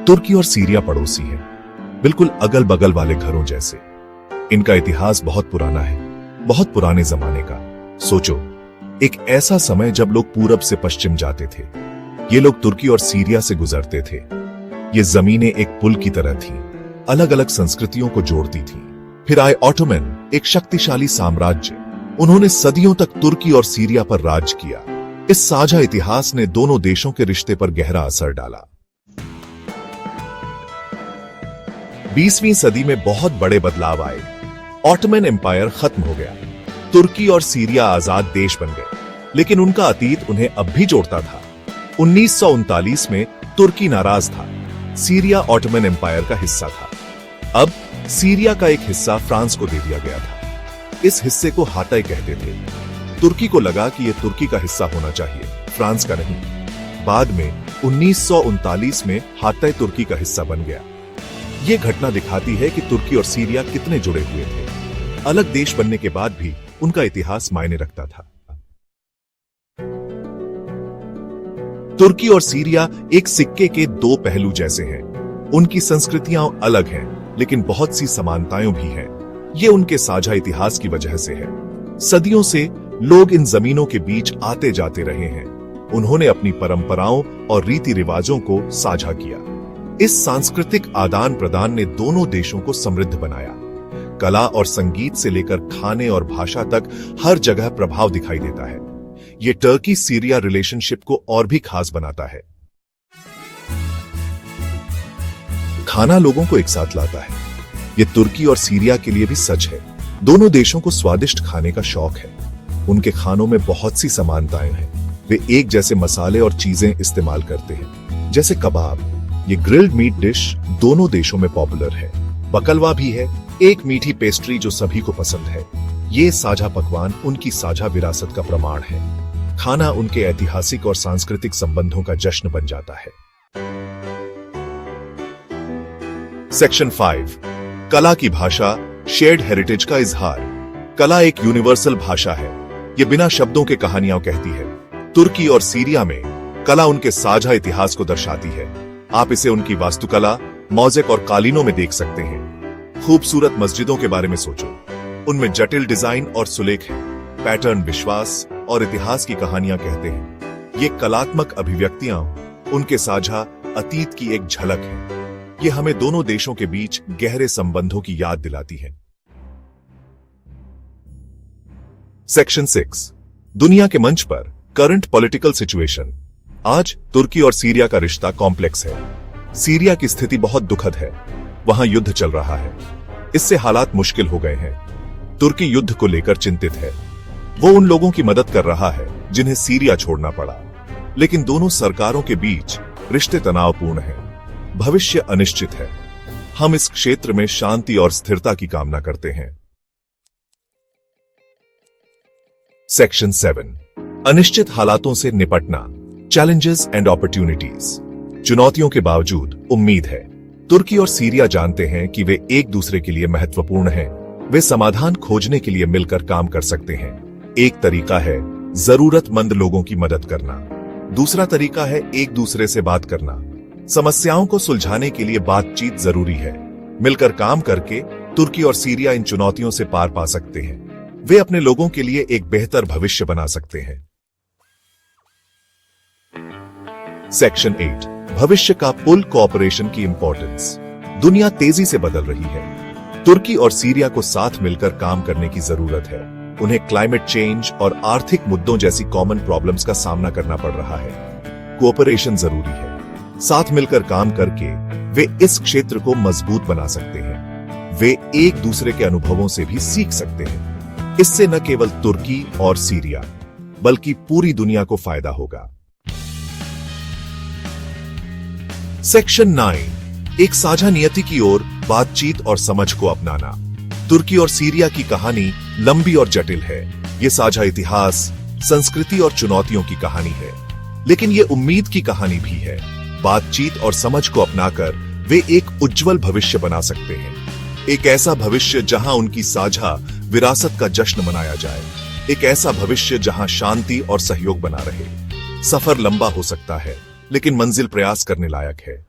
तुर्की और सीरिया पड़ोसी हैं, बिल्कुल अगल बगल वाले घरों जैसे। इनका इतिहास बहुत पुराना है, बहुत पुराने जमाने का। सोचो, एक ऐसा समय जब लोग पूरब से पश्चिम जाते थे। ये लोग तुर्की और सीरिया से गुजरते थे। ये जमीनें एक पुल की तरह थी, अलग अलग संस्कृतियों को जोड़ती थी। फिर आए ऑटोमन, एक शक्तिशाली साम्राज्य। उन्होंने सदियों तक तुर्की और सीरिया पर राज किया। इस साझा इतिहास ने दोनों देशों के रिश्ते पर गहरा असर डाला। 20वीं सदी में बहुत बड़े बदलाव आए। ऑटोमन एम्पायर खत्म हो गया, तुर्की और सीरिया आजाद देश बन गए, लेकिन उनका अतीत उन्हें अब भी जोड़ता था। 1939 में तुर्की नाराज था, सीरिया ऑटोमन एम्पायर का हिस्सा था। अब सीरिया का एक हिस्सा फ्रांस को दे दिया गया था। इस हिस्से को हाताई कहते थे। तुर्की को लगा कि यह तुर्की का हिस्सा होना चाहिए, फ्रांस का नहीं। बाद में 1939 में हाताई तुर्की का हिस्सा बन गया। यह घटना दिखाती है कि तुर्की और सीरिया कितने जुड़े हुए थे। अलग देश बनने के बाद भी उनका इतिहास मायने रखता था। तुर्की और सीरिया एक सिक्के के दो पहलू जैसे हैं। उनकी संस्कृतियां अलग हैं, लेकिन बहुत सी समानताएं भी हैं। ये उनके साझा इतिहास की वजह से है। सदियों से लोग इन जमीनों के बीच आते जाते रहे हैं। उन्होंने अपनी परंपराओं और रीति रिवाजों को साझा किया। इस सांस्कृतिक आदान प्रदान ने दोनों देशों को समृद्ध बनाया। कला और संगीत से लेकर खाने और भाषा तक हर जगह प्रभाव दिखाई देता है। ये टर्की सीरिया रिलेशनशिप को और भी खास बनाता है। खाना लोगों को एक साथ लाता है। ये तुर्की और सीरिया के लिए भी सच है। दोनों देशों को स्वादिष्ट खाने का शौक है। उनके खानों में बहुत सी समानताएं हैं। वे एक जैसे मसाले और चीजें इस्तेमाल करते हैं, जैसे कबाब। ये ग्रिल्ड मीट डिश दोनों देशों में पॉपुलर है। बकलवा भी है, एक मीठी पेस्ट्री जो सभी को पसंद है। ये साझा पकवान उनकी साझा विरासत का प्रमाण है। खाना उनके ऐतिहासिक और सांस्कृतिक संबंधों का जश्न बन जाता है। सेक्शन 5, कला की भाषा, शेयर्ड हेरिटेज का इजहार। कला एक यूनिवर्सल भाषा है। ये बिना शब्दों के कहानियां कहती है। तुर्की और सीरिया में कला उनके साझा इतिहास को दर्शाती है। आप इसे उनकी वास्तुकला, मोज़ेक और कालीनों में देख सकते हैं। खूबसूरत मस्जिदों के बारे में सोचो, उनमें जटिल डिजाइन और सुलेख है। पैटर्न विश्वास और इतिहास की कहानियां कहते हैं। ये कलात्मक अभिव्यक्तियां उनके साझा अतीत की एक झलक है। ये हमें दोनों देशों के बीच गहरे संबंधों की याद दिलाती है। सेक्शन 6, दुनिया के मंच पर करंट पॉलिटिकल सिचुएशन। आज तुर्की और सीरिया का रिश्ता कॉम्प्लेक्स है। सीरिया की स्थिति बहुत दुखद है। वहां युद्ध चल रहा है। इससे हालात मुश्किल हो गए हैं। तुर्की युद्ध को लेकर चिंतित है। वो उन लोगों की मदद कर रहा है जिन्हें सीरिया छोड़ना पड़ा। लेकिन दोनों सरकारों के बीच रिश्ते तनावपूर्ण हैं। भविष्य अनिश्चित है। हम इस क्षेत्र में शांति और स्थिरता की कामना करते हैं। सेक्शन 7, अनिश्चित हालातों से निपटना, चैलेंजेस एंड अपॉर्चुनिटीज। चुनौतियों के बावजूद उम्मीद है। तुर्की और सीरिया जानते हैं कि वे एक दूसरे के लिए महत्वपूर्ण हैं। वे समाधान खोजने के लिए मिलकर काम कर सकते हैं। एक तरीका है जरूरतमंद लोगों की मदद करना। दूसरा तरीका है एक दूसरे से बात करना। समस्याओं को सुलझाने के लिए बातचीत जरूरी है। मिलकर काम करके तुर्की और सीरिया इन चुनौतियों से पार पा सकते हैं। वे अपने लोगों के लिए एक बेहतर भविष्य बना सकते हैं। सेक्शन 8, भविष्य का पुल कोऑपरेशन की इंपॉर्टेंस। दुनिया तेजी से बदल रही है। तुर्की और सीरिया को साथ मिलकर काम करने की जरूरत है। उन्हें क्लाइमेट चेंज और आर्थिक मुद्दों जैसी कॉमन प्रॉब्लम्स का सामना करना पड़ रहा है। कोऑपरेशन जरूरी है। साथ मिलकर काम करके वे इस क्षेत्र को मजबूत बना सकते हैं। वे एक दूसरे के अनुभवों से भी सीख सकते हैं। इससे न केवल तुर्की और सीरिया बल्कि पूरी दुनिया को फायदा होगा। सेक्शन 9, एक साझा नियति की ओर बातचीत और समझ को अपनाना। तुर्की और सीरिया की कहानी लंबी और जटिल है। ये साझा इतिहास, संस्कृति और चुनौतियों की कहानी है, लेकिन ये उम्मीद की कहानी भी है। बातचीत और समझ को अपनाकर वे एक उज्जवल भविष्य बना सकते हैं। एक ऐसा भविष्य जहां उनकी साझा विरासत का जश्न मनाया जाए। एक ऐसा भविष्य जहां शांति और सहयोग बना रहे। सफर लंबा हो सकता है, लेकिन मंजिल प्रयास करने लायक है।